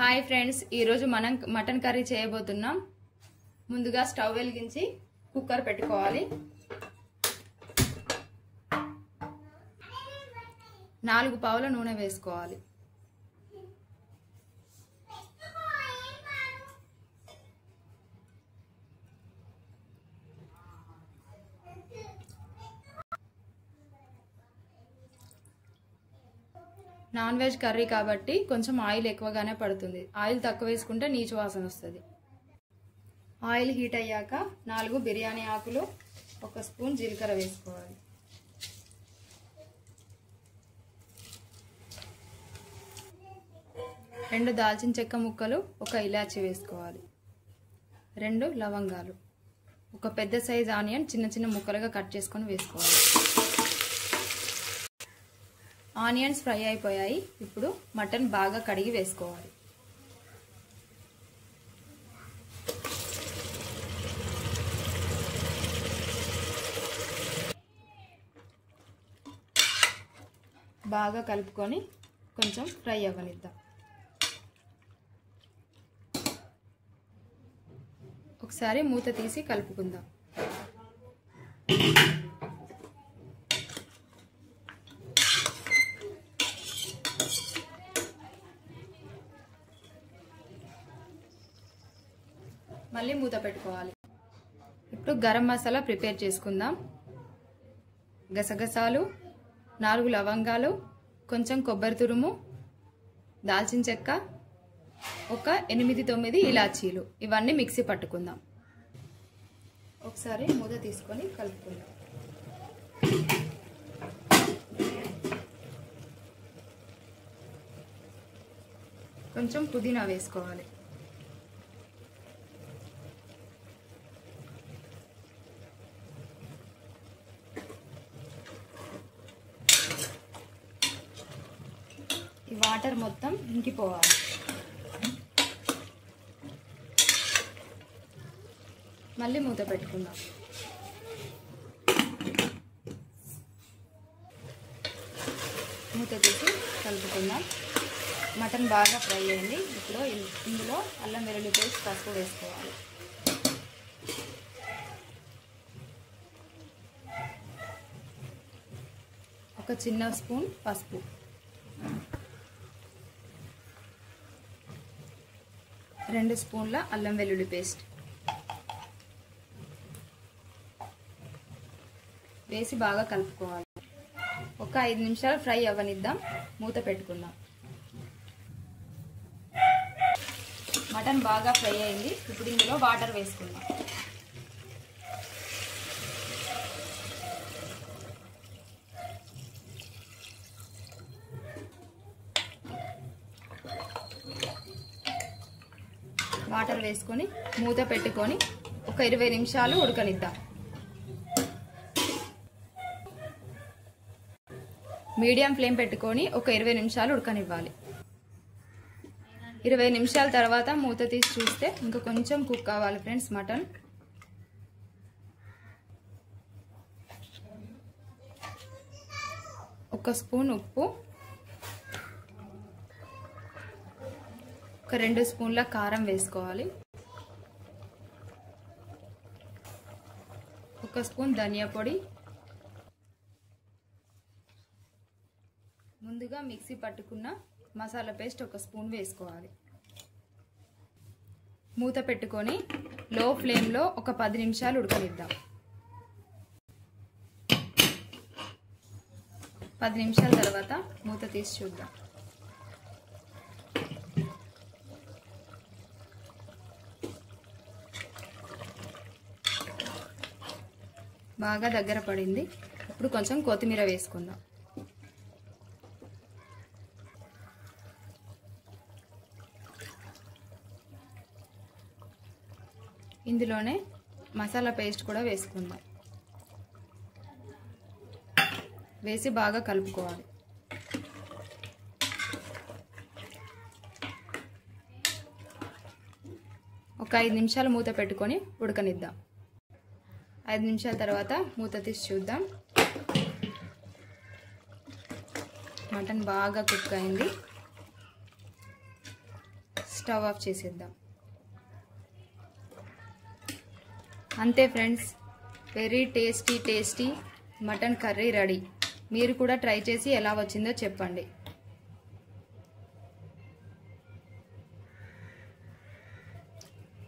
Hi friends, ఈ రోజు మనం మటన్ కర్రీ చేయబోతున్నాం. ముందుగా స్టవ్ వెలిగించి కుక్కర్ పెట్టుకోవాలి. 4 పావుల నూనె వేసుకోవాలి. నాన్ వెజ్ కర్రీ కాబట్టి కొంచెం ఆయిల్ ఎక్కువగానే పడుతుంది. ఆయిల్ తక్కువ వేసుకుంటే నీచు వాసన వస్తుంది. ఆయిల్ హీట్ అయ్యాక 4 బిర్యానీ ఆకులు, 1 స్పూన్ జీలకర్ర వేసుకోవాలి. రెండు దాల్చిన చెక్క ముక్కలు, 1 ఇలాచీ వేసుకోవాలి. 2 లవంగాలు, 1 పెద్ద సైజ్ ఆనియన్ చిన్న చిన్న ముక్కలుగా కట్ చేసుకొని వేసుకోవాలి. ఆనియన్స్ ఫ్రై అయిపోయాయి. ఇప్పుడు మటన్ బాగా కడిగి వేసుకోవాలి. బాగా కలుపుకొని కొంచెం ఫ్రై అవ్వనిద్దాం. ఒకసారి మూత తీసి కలుపుకుందాం. మళ్ళీ మూత పెట్టుకోవాలి. ఇప్పుడు గరం మసాలా ప్రిపేర్ చేసుకుందాం. గసగసాలు, 4 లవంగాలు, కొంచెం కొబ్బరి తురుము, దాల్చిన చెక్క, 8-9 ఇలాచీలు, ఇవన్నీ మిక్సీ పట్టుకుందాం. ఒకసారి మూత తీసుకొని కలుపుకుందాం. కొంచెం పుదీనా వేసుకోవాలి. ఈ వాటర్ మొత్తం ఇంకిపోవాలి. మళ్ళీ మూత పెట్టుకుందాం. మూత తీసి కలుపుకుందాం. మటన్ బాగా ఫ్రై అయింది. ఇప్పుడు ఇందులో అల్లం వెల్లుల్లి పేస్ట్, పసుపు వేసుకోవాలి. ఒక చిన్న స్పూన్ పసుపు, 2 స్పూన్ల అల్లం వెల్లుల్లి పేస్ట్ వేసి బాగా కలుపుకోవాలి. ఒక 5 నిమిషాలు ఫ్రై అవ్వనిద్దాం. మూత పెట్టుకుందాం. మటన్ బాగా ఫ్రై అయింది. ఇప్పుడు ఇందులో వాటర్ వేసుకుందాం. వాటర్ వేసుకొని మూత పెట్టుకొని ఒక 20 నిమిషాలు ఉడకనిద్దాం. మీడియం ఫ్లేమ్ పెట్టుకొని ఒక 20 నిమిషాలు ఉడకనివ్వాలి. 20 నిమిషాల తర్వాత మూత తీసి చూస్తే ఇంకా కొంచెం కుక్ కావాలి ఫ్రెండ్స్ మటన్. ఒక స్పూన్ ఉప్పు, ఒక 2 స్పూన్ల కారం వేసుకోవాలి. 1 స్పూన్ ధనియా పొడి, ముందుగా మిక్సీ పట్టుకున్న మసాలా పేస్ట్ 1 స్పూన్ వేసుకోవాలి. మూత పెట్టుకొని లో ఫ్లేమ్లో ఒక 10 నిమిషాలు ఉడకనిద్దాం. 10 నిమిషాల తర్వాత మూత తీసి చూద్దాం. బాగా దగ్గర పడింది. ఇప్పుడు కొంచెం కొత్తిమీర వేసుకుందాం. ఇందులోనే మసాలా పేస్ట్ కూడా వేసుకుందాం. వేసి బాగా కలుపుకోవాలి. ఒక 5 నిమిషాలు మూత పెట్టుకొని ఉడకనిద్దాం. 5 నిమిషాల తర్వాత మూత తీసి చూద్దాం. మటన్ బాగా కుక్ అయింది. స్టవ్ ఆఫ్ చేసేద్దాం. అంతే friends, very tasty mutton curry ready. మీరు కూడా ట్రై చేసి ఎలా వచ్చిందో చెప్పండి.